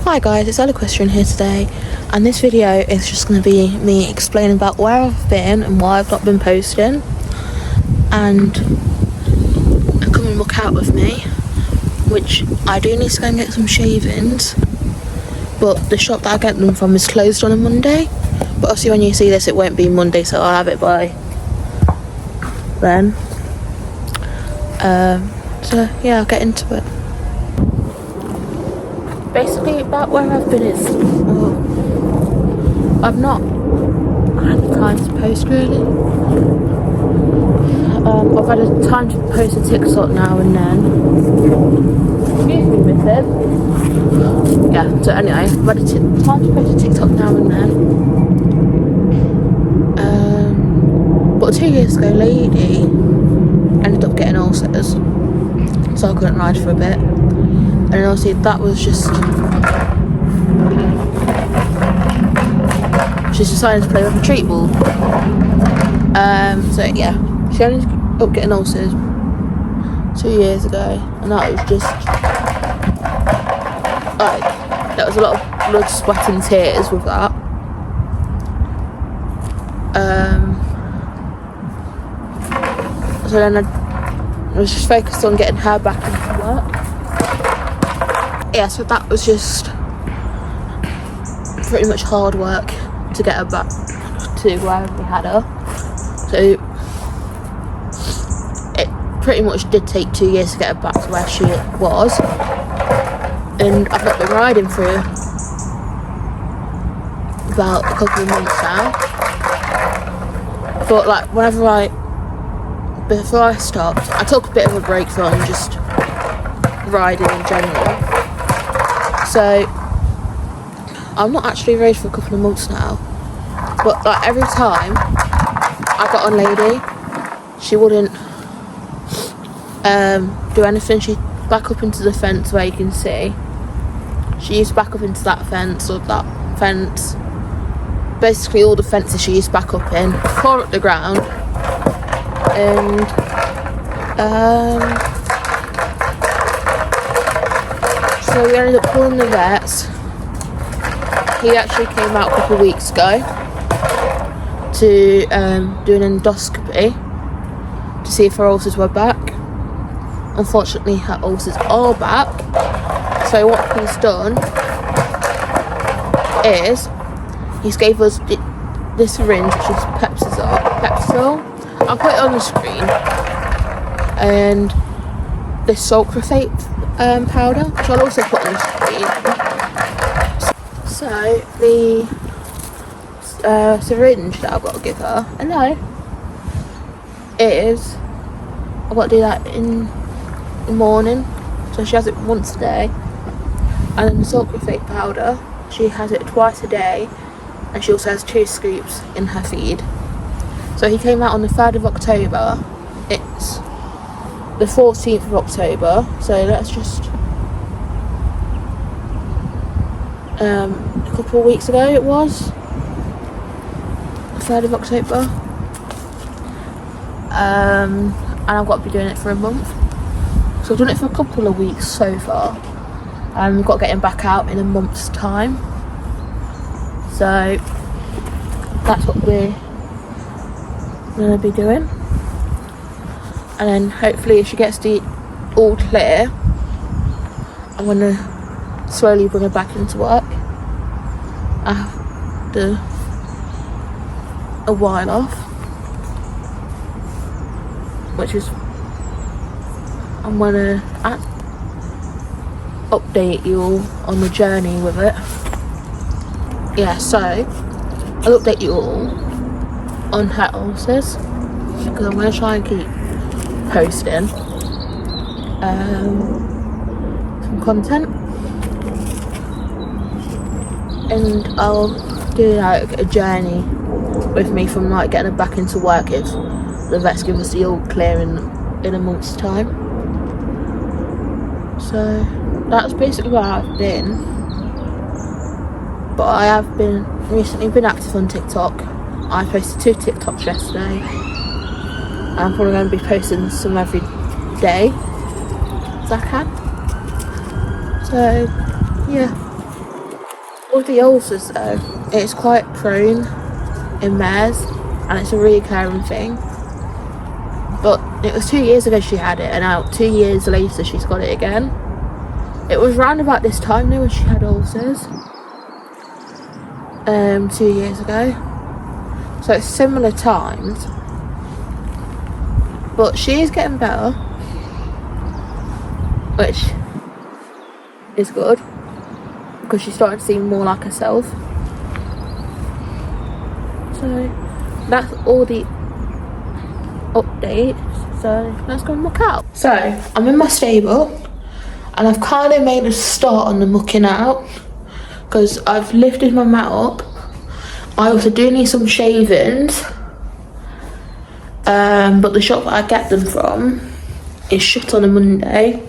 Hi guys, it's Eloquestrian here today, and this video is just going to be me explaining about where I've been and why I've not been posting, and come and look out with me, which I do need to go and get some shavings, but the shop that I get them from is closed on a Monday, but obviously when you see this it won't be Monday, so I'll have it by then. So yeah, I'll get into it. Basically, about where I've been is, I've not had the time to post really. I've had a time to post a TikTok now and then. Excuse me, missus. Yeah, so anyway, I've had a time to post a TikTok now and then. But 2 years ago, lady ended up getting ulcers, so I couldn't ride for a bit. And obviously that was just, she's decided to play with a treat ball. So yeah, she ended up getting ulcers 2 years ago, and that was just like, that was a lot of blood, sweat and tears with that. So then I was just focused on getting her back into work. Yeah, so that was just pretty much hard work to get her back to where we had her. So it pretty much did take 2 years to get her back to where she was, and I've not been riding for about a couple of months now. But like before I stopped, I took a bit of a break from just riding in general. So I'm not actually rode for a couple of months now, but like every time I got on lady, she wouldn't do anything. She'd back up into the fence where you can see. She used to back up into that fence or that fence. Basically all the fences she used to back up in, pour up the ground, and so we ended up calling the vets. He actually came out a couple of weeks ago to do an endoscopy to see if her ulcers were back. Unfortunately, her ulcers are back. So what he's done is he's gave us this syringe, which is Pepsol. I'll put it on the screen, and this sulfate powder, which I'll also put on the screen. So the syringe that I've got to give her, is I've got to do that in the morning, so she has it once a day, and then the sulfate powder, she has it twice a day, and she also has 2 scoops in her feed. So he came out on the 3rd of October. It's the 14th of October, so let's just a couple of weeks ago it was 3rd of October, and I've got to be doing it for a month, so I've done it for a couple of weeks so far, and we've got to get him back out in a month's time. So that's what we're going to be doing, and then hopefully if she gets the all clear, I'm going to slowly bring her back into work after a while off, which is I'm going to update you all on the journey with it. Yeah, so I'll update you all on her ulcers because I'm going to try and keep posting some content, and I'll do like a journey with me from like getting her back into work if the vets give us the all clear in a month's time. So that's basically where I've been, but I have recently been active on TikTok. I posted 2 TikToks yesterday. I'm probably going to be posting some every day as I can. So yeah, with the ulcers though, it's quite prone in mares and it's a recurring thing. But it was 2 years ago she had it, and now 2 years later she's got it again. It was round about this time though when she had ulcers. 2 years ago. So it's similar times. But she is getting better, which is good because she's starting to seem more like herself. So that's all the updates. So let's go and muck out. So I'm in my stable and I've kind of made a start on the mucking out because I've lifted my mat up. I also do need some shavings, but the shop that I get them from is shut on a Monday,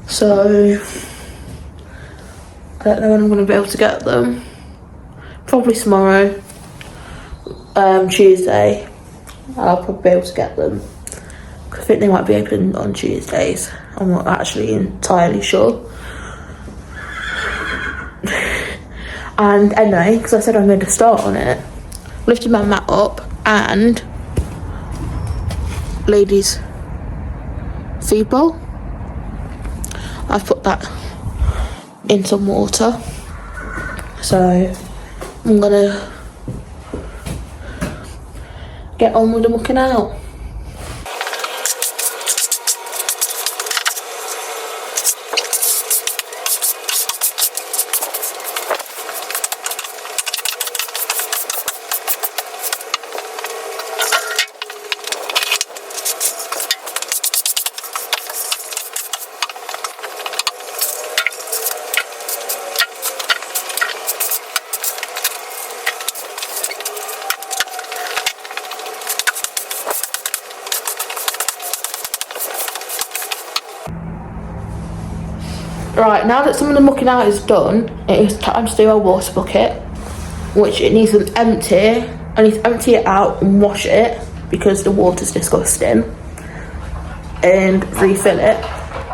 so I don't know when I'm going to be able to get them. Probably tomorrow, Tuesday, I'll probably be able to get them. I think they might be open on Tuesdays. I'm not actually entirely sure. And anyway, because I said I made a start on it, lifted my mat up and ladies' feed bowl. I've put that in some water. So I'm gonna get on with the mucking out. Right, now that some of the mucking out is done, it is time to do our water bucket, which it needs to empty. I need to empty it out and wash it because the water's disgusting, and refill it,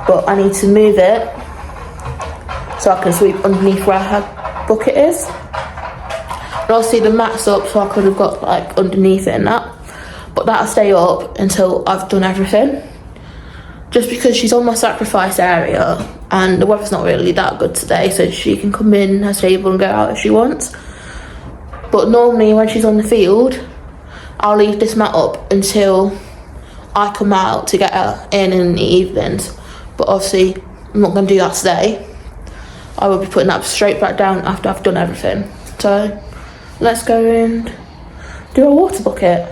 but I need to move it so I can sweep underneath where her bucket is. And obviously the mat's up so I could have got like underneath it and that, but that'll stay up until I've done everything. Just because she's on my sacrifice area and the weather's not really that good today, so she can come in her stable and go out if she wants. But normally when she's on the field, I'll leave this mat up until I come out to get her in the evenings. But obviously I'm not going to do that today. I will be putting that straight back down after I've done everything. So let's go and do a water bucket.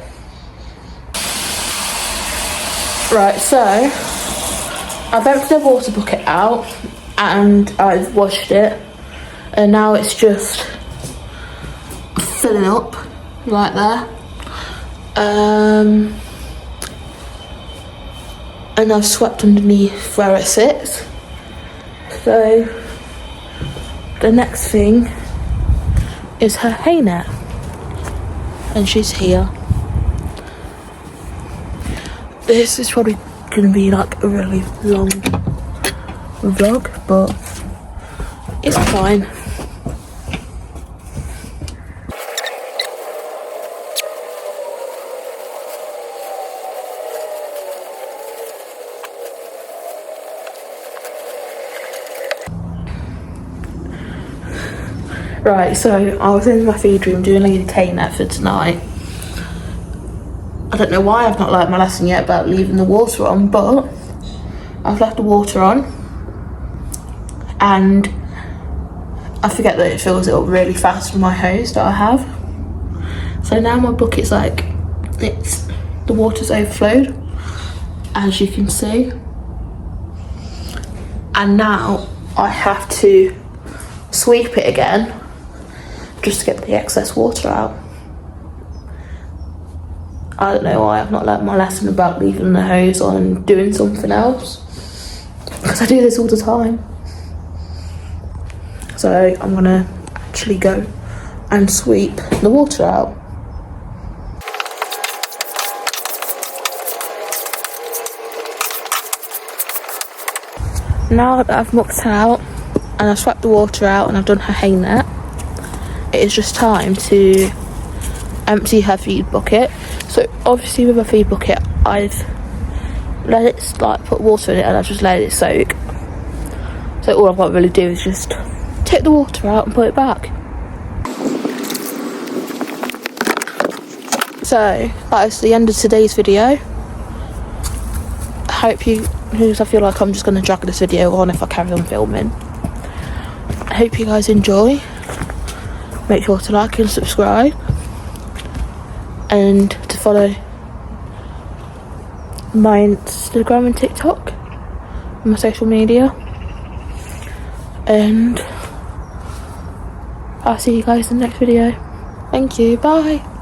Right, so I've emptied the water bucket out and I've washed it, and now it's just filling up right there. And I've swept underneath where it sits. So the next thing is her hay net, and she's here. This is probably going to be like a really long vlog, but it's fine. Right, so I was in my feed room doing Lady Tay net for tonight. I don't know why I've not learnt my lesson yet about leaving the water on, but I've left the water on. and I forget that it fills it up really fast with my hose that I have. So now my bucket's like, the water's overflowed, as you can see. And now I have to sweep it again just to get the excess water out. I don't know why I've not learnt my lesson about leaving the hose on and doing something else, because I do this all the time. So I'm gonna actually go and sweep the water out. Now that I've mucked her out and I've swept the water out and I've done her hay net, it is just time to empty her feed bucket. So obviously with a feed bucket, I've let it like put water in it and I've just let it soak. So all I've got to really do is just take the water out and put it back. So that is the end of today's video. I hope you, because I feel like I'm just going to drag this video on if I carry on filming. I hope you guys enjoy. Make sure to like and subscribe, and to follow my Instagram and TikTok, my social media, and I'll see you guys in the next video. Thank you, bye.